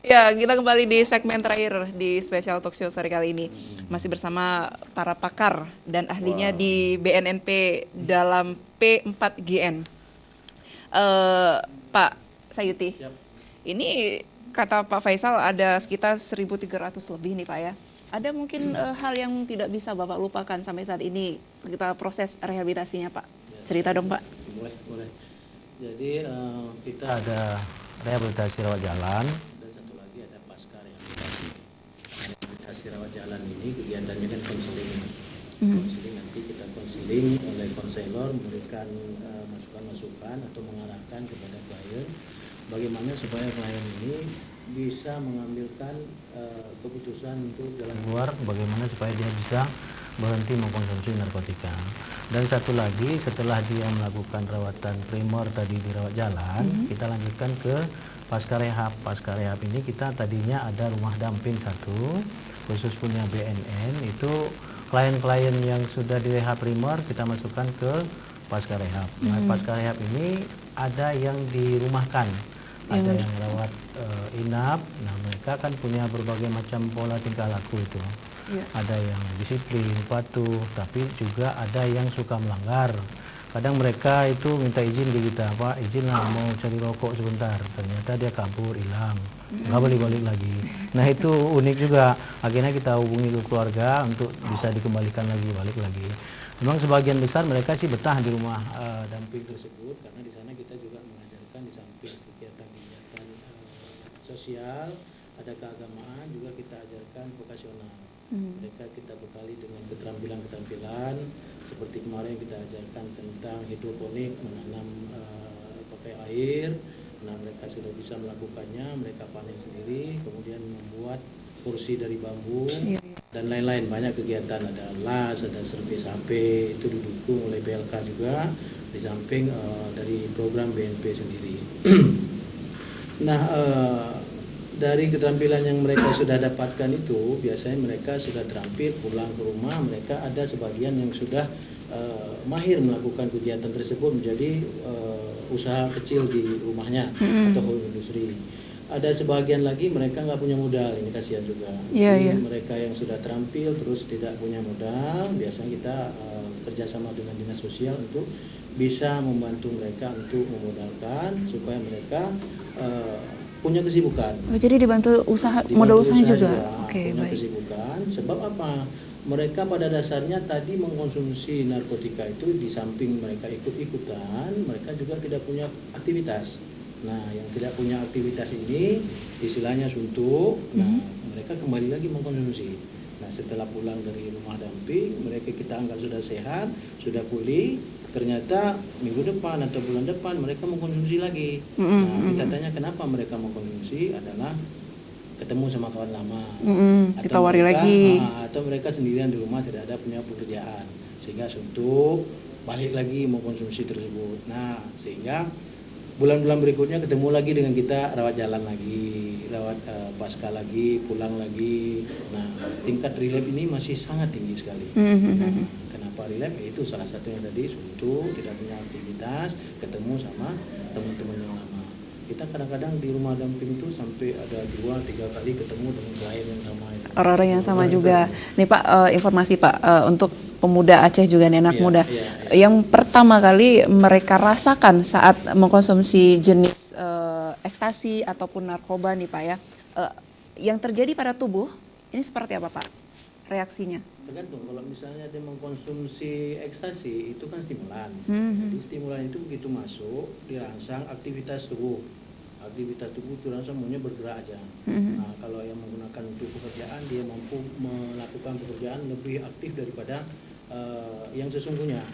Ya, kita kembali di segmen terakhir di Special Talk Show sore kali ini. Masih bersama para pakar dan ahlinya di BNNP dalam P4GN. Pak Sayuti, ini kata Pak Faisal ada sekitar 1.300 lebih nih Pak ya. Ada mungkin hal yang tidak bisa Bapak lupakan sampai saat ini kita proses rehabilitasinya Pak. Cerita dong Pak. Boleh. Jadi kita ada rehabilitasi rawat jalan dan satu lagi ada pasca rehabilitasi. Rehabilitasi rawat jalan ini kegiatannya kan konseling. Konseling nanti kita konseling oleh konselor memberikan masukan-masukan atau mengarahkan kepada klien bagaimana supaya klien ini bisa mengambilkan keputusan untuk jalan keluar, bagaimana supaya dia bisa berhenti mengkonsumsi narkotika. Dan satu lagi, setelah dia melakukan rawatan primer tadi di rawat jalan, kita lanjutkan ke pasca rehab. Pasca rehab ini kita tadinya ada rumah damping satu, khusus punya BNN, itu klien-klien yang sudah direhab primer kita masukkan ke pasca rehab. Nah, pasca rehab ini ada yang dirumahkan, ada yang rawat inap. Nah, mereka kan punya berbagai macam pola tingkah laku itu. Ada yang disiplin, patuh, tapi juga ada yang suka melanggar. Kadang mereka itu minta izin ke kita, Pak, izin lah mau cari rokok sebentar. Ternyata dia kabur, hilang, nggak boleh balik lagi. Nah itu unik juga. Akhirnya kita hubungi ke keluarga untuk bisa dikembalikan lagi, balik lagi. Memang sebagian besar mereka sih betah di rumah damping tersebut, karena di sana kita juga mengajarkan di samping kegiatan-kegiatan sosial, ada keagamaan, juga kita ajarkan vokasional. Mereka kita bekali dengan keterampilan-keterampilan seperti kemarin kita ajarkan tentang hidroponik, menanam pakai air. Nah, mereka sudah bisa melakukannya, mereka panen sendiri, kemudian membuat kursi dari bambu dan lain-lain. Banyak kegiatan, ada las, ada servis HP, itu didukung oleh BLK juga di samping dari program BNP sendiri. Nah, dari keterampilan yang mereka sudah dapatkan itu, biasanya mereka sudah terampil pulang ke rumah, mereka ada sebagian yang sudah mahir melakukan kegiatan tersebut menjadi usaha kecil di rumahnya atau home industri. Ada sebagian lagi mereka nggak punya modal, ini kasihan juga. Mereka yang sudah terampil terus tidak punya modal, biasanya kita kerjasama dengan dinas sosial untuk bisa membantu mereka untuk memodalkan supaya mereka punya kesibukan. Jadi dibantu usaha, modal usaha juga. Oke, punya kesibukan. Sebab apa? Mereka pada dasarnya tadi mengkonsumsi narkotika itu di samping mereka ikut-ikutan, mereka juga tidak punya aktivitas. Nah, yang tidak punya aktivitas ini istilahnya suntuk. Nah, mereka kembali lagi mengkonsumsi. Nah, setelah pulang dari rumah damping, mereka kita anggap sudah sehat, sudah pulih. Ternyata minggu depan atau bulan depan mereka mengkonsumsi lagi. Nah, kita tanya kenapa mereka mengkonsumsi, adalah ketemu sama kawan lama, kita wari lagi, atau mereka sendirian di rumah tidak ada punya pekerjaan, sehingga suntuk balik lagi mengkonsumsi tersebut. Nah, sehingga bulan-bulan berikutnya ketemu lagi dengan kita, rawat jalan lagi, rawat pasca lagi, pulang lagi. Nah, tingkat relap ini masih sangat tinggi sekali. Kenapa relap? Itu salah satunya tadi, suntuk, tidak punya aktivitas, ketemu sama teman-teman yang lama. Kita kadang-kadang di rumah damping itu sampai ada 2-3 kali ketemu dengan klien yang sama. Orang-orang yang sama juga. Nih Pak, informasi Pak, untuk pemuda Aceh juga nih, anak muda. Yang pertama kali mereka rasakan saat mengkonsumsi jenis ekstasi ataupun narkoba nih Pak ya, yang terjadi pada tubuh, ini seperti apa Pak reaksinya? Tergantung, kalau misalnya dia mengkonsumsi ekstasi itu kan stimulan. Jadi stimulan itu begitu masuk, dirangsang aktivitas tubuh. Aktivitas tubuh itu langsung maunya bergerak aja. Nah, kalau yang menggunakan untuk pekerjaan, dia mampu melakukan pekerjaan lebih aktif daripada yang sesungguhnya.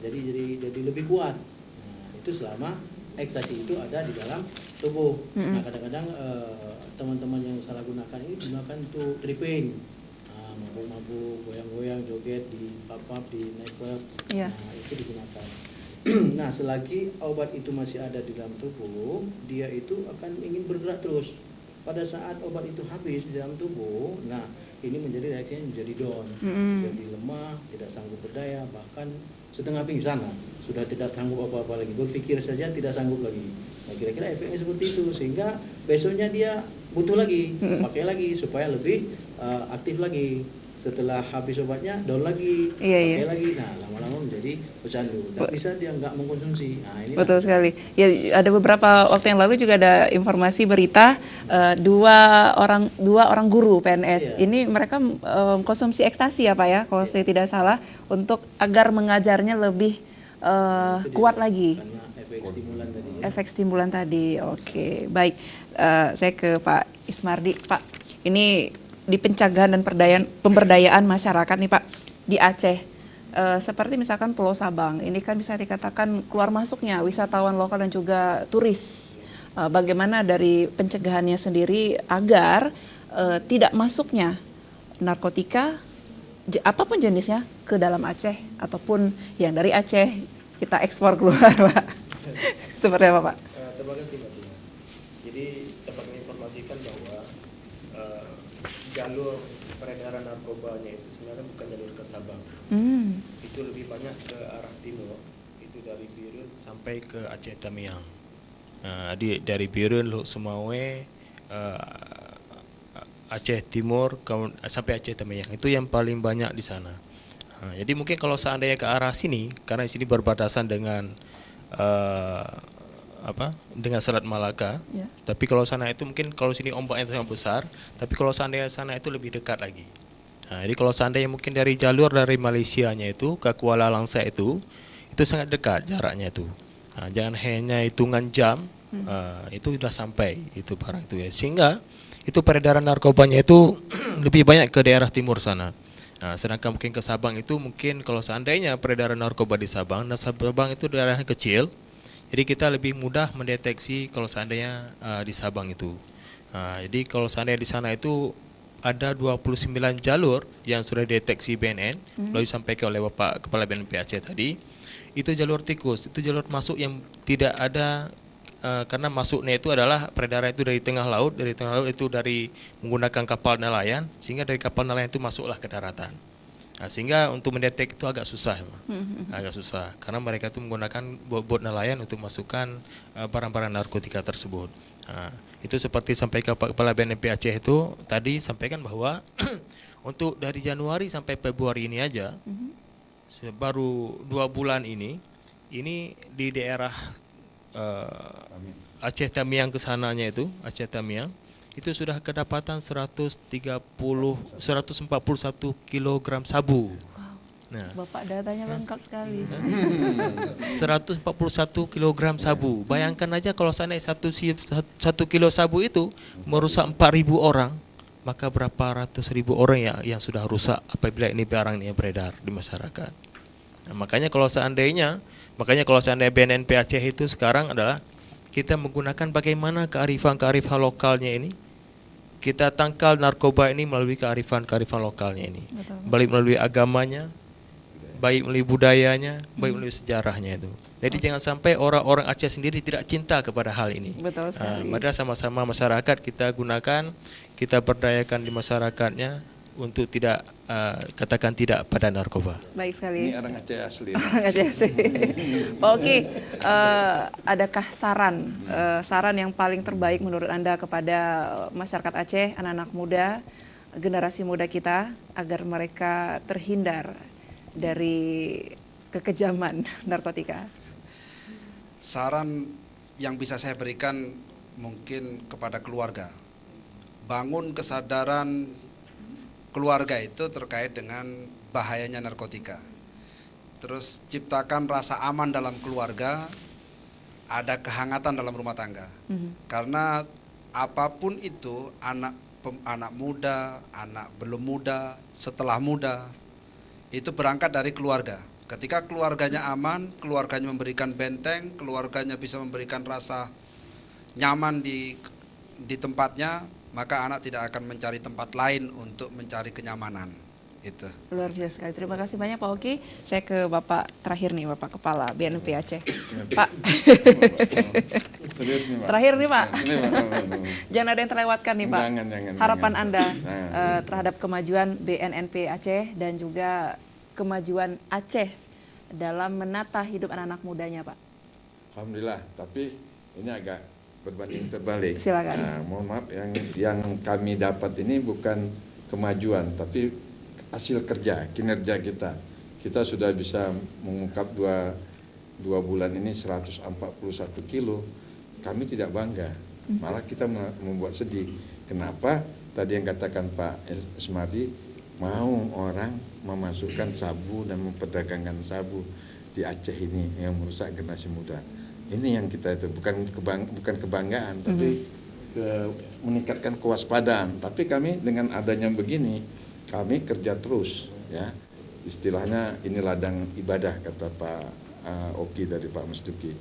Jadi lebih kuat. Nah, itu selama ekstasi itu ada di dalam tubuh. Nah, kadang-kadang teman-teman yang salah gunakan ini gunakan untuk tripping. Mabuk-mabuk, goyang-goyang, joget di pub-pub, di nightclub. Nah, itu digunakan. Nah, selagi obat itu masih ada di dalam tubuh, dia itu akan ingin bergerak terus. Pada saat obat itu habis di dalam tubuh, nah ini menjadi reaksinya menjadi down, jadi lemah, tidak sanggup berdaya, bahkan setengah pingsan, sudah tidak sanggup apa-apa lagi, berpikir saja tidak sanggup lagi. Nah, kira-kira efeknya seperti itu, sehingga besoknya dia butuh lagi, pakai lagi supaya lebih aktif lagi. Setelah habis obatnya down lagi, pakai lagi. Nah, lama-lama menjadi pecandu. Dan bisa dia nggak mengkonsumsi. Nah, ini betul sekali. Ya, ada beberapa waktu yang lalu juga ada informasi berita dua orang guru PNS. Ini mereka konsumsi ekstasi ya Pak ya, kalau saya tidak salah, untuk agar mengajarnya lebih kuat lagi. Karena efek stimulan tadi. Efek stimulan tadi. Oke, baik. Saya ke Pak Ismardi. Pak, ini di pencegahan dan pemberdayaan masyarakat nih Pak di Aceh, seperti misalkan Pulau Sabang, ini kan bisa dikatakan keluar masuknya wisatawan lokal dan juga turis. Bagaimana dari pencegahannya sendiri agar tidak masuknya narkotika apapun jenisnya ke dalam Aceh ataupun yang dari Aceh kita ekspor keluar Pak. Seperti apa Pak? Terima kasih Mbak Tina. Jadi dapat menginformasikan bahwa jalur peredaran narkobanya itu sebenarnya bukan jalur ke Sabang. Itu lebih banyak ke arah timur. Itu dari Birun sampai ke Aceh Tamiang. Dari Birun, Luk Sumawe, Aceh Timur sampai Aceh Tamiang. Itu yang paling banyak di sana. Jadi mungkin kalau seandainya ke arah sini, karena di sini berbatasan dengan dengan Selat Malaka, tapi kalau sana itu mungkin kalau sini ombaknya sangat besar, tapi kalau seandainya sana itu lebih dekat lagi. Jadi kalau seandainya mungkin dari jalur dari Malaysianya itu ke Kuala Langsa itu sangat dekat jaraknya itu. Jangan hanya hitungan jam, itu sudah sampai itu barang itu ya. Sehingga itu peredaran narkobanya itu lebih banyak ke daerah timur sana. Sedangkan mungkin ke Sabang itu mungkin kalau seandainya peredaran narkoba di Sabang, nah Sabang itu daerahnya kecil. Jadi kita lebih mudah mendeteksi kalau seandainya di Sabang itu. Jadi kalau seandainya di sana itu ada 29 jalur yang sudah dideteksi BNN, lalu disampaikan oleh Bapak Kepala BNP Aceh tadi. Itu jalur tikus, itu jalur masuk yang tidak ada, karena masuknya itu adalah peredaran itu dari tengah laut itu dari menggunakan kapal nelayan, sehingga dari kapal nelayan itu masuklah ke daratan. Sehingga untuk mendetek itu agak susah, agak susah karena mereka itu menggunakan bot nelayan untuk masukkan barang-barang narkotika tersebut. Itu seperti sampaikan Kepala BNP Aceh itu tadi sampaikan bahwa untuk dari Januari sampai Februari ini aja, baru 2 bulan ini di daerah Aceh Tamiang kesananya itu Aceh Tamiang itu sudah kedapatan 141 kilogram sabu. Nah, Bapak datanya lengkap sekali. 141 kilogram sabu. Bayangkan aja kalau seandainya 1 kilo sabu itu merusak 4.000 orang, maka berapa ratus ribu orang yang sudah rusak apabila ini barang ini beredar di masyarakat. Nah, makanya kalau seandainya BNNP Aceh itu sekarang adalah kita menggunakan bagaimana kearifan lokalnya ini. Kita tangkal narkoba ini melalui kearifan lokalnya ini. Baik melalui agamanya, baik melalui budayanya, baik melalui sejarahnya itu. Jadi jangan sampai orang-orang Aceh sendiri tidak cinta kepada hal ini. Betul sekali. Mari sama-sama masyarakat kita gunakan, kita berdayakan di masyarakatnya untuk tidak katakan tidak pada narkoba. Baik sekali. Ini orang Aceh asli. Orang Aceh asli. Pak Oki, adakah saran yang paling terbaik menurut Anda kepada masyarakat Aceh, anak-anak muda, generasi muda kita agar mereka terhindar dari kekejaman narkotika? Saran yang bisa saya berikan mungkin kepada keluarga. Bangun kesadaran keluarga itu terkait dengan bahayanya narkotika. Terus ciptakan rasa aman dalam keluarga, ada kehangatan dalam rumah tangga. Karena apapun itu, anak muda, anak belum muda, setelah muda, itu berangkat dari keluarga. Ketika keluarganya aman, keluarganya memberikan benteng, keluarganya bisa memberikan rasa nyaman di tempatnya, maka anak tidak akan mencari tempat lain untuk mencari kenyamanan. Itu. Luar biasa sekali. Terima kasih banyak Pak Oki. Saya ke Bapak terakhir nih, Bapak Kepala BNP Aceh. Pak. Terakhir nih Pak. Jangan ada yang terlewatkan nih Pak. Harapan Anda terhadap kemajuan BNNP Aceh dan juga kemajuan Aceh dalam menata hidup anak-anak mudanya Pak. Alhamdulillah, tapi ini agak berbanding terbalik. Silakan. Nah, mohon maaf, yang kami dapat ini bukan kemajuan, tapi hasil kerja, kinerja kita. Kita sudah bisa mengungkap dua bulan ini 141 kilo. Kami tidak bangga, malah kita membuat sedih. Kenapa? Tadi yang katakan Pak Ismardi, mau orang memasukkan sabu dan memperdagangkan sabu di Aceh ini yang merusak generasi muda. Ini yang kita itu bukan kebanggaan, tapi meningkatkan kewaspadaan. Tapi kami dengan adanya begini, kami kerja terus, ya. Istilahnya ini ladang ibadah, kata Pak Oki dari Pak Musduki.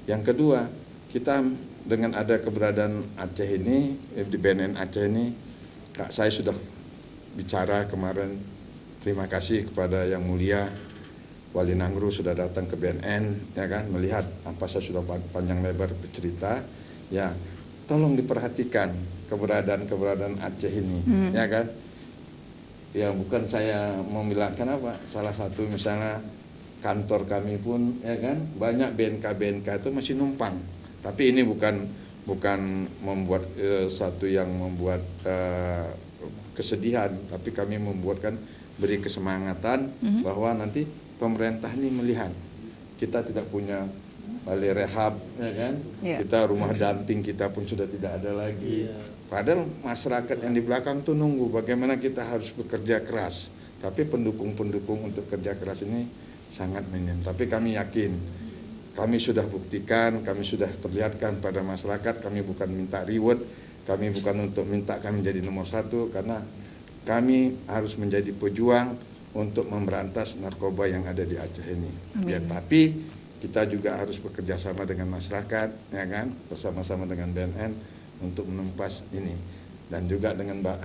Yang kedua, kita dengan ada keberadaan Aceh ini di BNN Aceh ini, saya sudah bicara kemarin. Terima kasih kepada Yang Mulia Wali Nangru sudah datang ke BNN, ya kan, melihat apa saya sudah panjang lebar bercerita, ya, tolong diperhatikan keberadaan Aceh ini, ya kan, ya bukan saya membilangkan apa, salah satu misalnya kantor kami pun, ya kan, banyak BNK itu masih numpang, tapi ini bukan membuat satu yang membuat kesedihan, tapi kami membuatkan beri kesemangatan bahwa nanti pemerintah ini melihat kita tidak punya balai rehab, ya kan? Kita rumah damping kita pun sudah tidak ada lagi. Padahal masyarakat yang di belakang tuh nunggu bagaimana kita harus bekerja keras. Tapi pendukung-pendukung untuk kerja keras ini sangat minim. Tapi kami yakin, kami sudah buktikan, kami sudah perlihatkan pada masyarakat, kami bukan minta reward, kami bukan untuk minta kami jadi nomor 1, karena kami harus menjadi pejuang untuk memberantas narkoba yang ada di Aceh ini. Ya, tapi kita juga harus bekerja sama dengan masyarakat, ya kan, bersama-sama dengan BNN untuk menumpas ini, dan juga dengan Mbak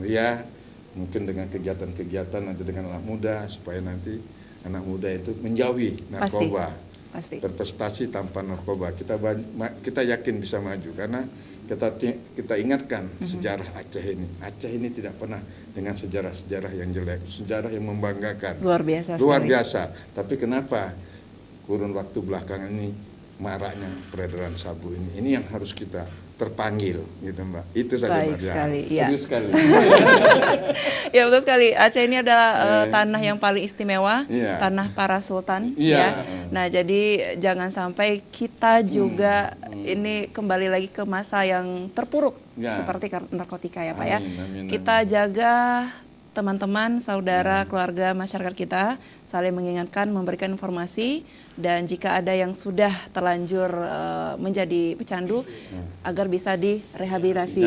Ria, mungkin dengan kegiatan-kegiatan nanti dengan anak muda, supaya nanti anak muda itu menjauhi narkoba. Pasti. Berprestasi tanpa narkoba. Kita yakin bisa maju karena kita ingatkan sejarah Aceh ini. Aceh ini tidak pernah dengan sejarah-sejarah yang jelek, sejarah yang membanggakan. Luar biasa. Luar biasa. Tapi kenapa kurun waktu belakangan ini maraknya peredaran sabu ini? Ini yang harus kita terpanggil, gitu Mbak. Itu saja. Baik sekali. Ya. Serius sekali. Ya betul sekali. Aceh ini adalah tanah yang paling istimewa, tanah para sultan. Ya. Nah jadi jangan sampai kita juga ini kembali lagi ke masa yang terpuruk seperti narkotika ya Pak ya. Kita jaga teman-teman, saudara, keluarga, masyarakat kita, saling mengingatkan, memberikan informasi, dan jika ada yang sudah terlanjur menjadi pecandu, agar bisa direhabilitasi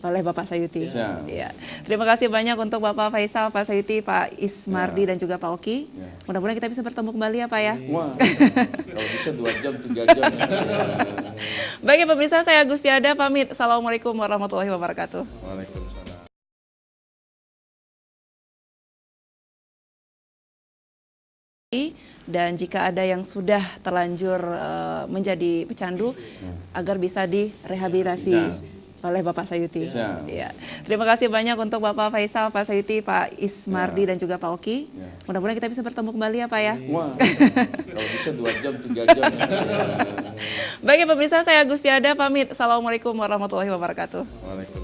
oleh Bapak Sayuti. Ya. Terima kasih banyak untuk Bapak Faisal, Pak Sayuti, Pak Ismardi, dan juga Pak Oki. Mudah-mudahan kita bisa bertemu kembali ya Pak ya. Wah, kalau bisa 2 jam, 3 jam. Baik ya pemirsa, saya Gustiada pamit. Assalamualaikum warahmatullahi wabarakatuh. Waalaikumsalam. Dan jika ada yang sudah terlanjur menjadi pecandu, agar bisa direhabilitasi oleh Bapak Sayuti. Ya. Terima kasih banyak untuk Bapak Faisal, Pak Sayuti, Pak Ismardi, dan juga Pak Oki. Mudah-mudahan kita bisa bertemu kembali ya Pak ya. Wah, kalau bisa 2 jam, 3 jam. Baik ya pemirsa, saya Gustiada pamit. Assalamualaikum warahmatullahi wabarakatuh. Waalaikumsalam.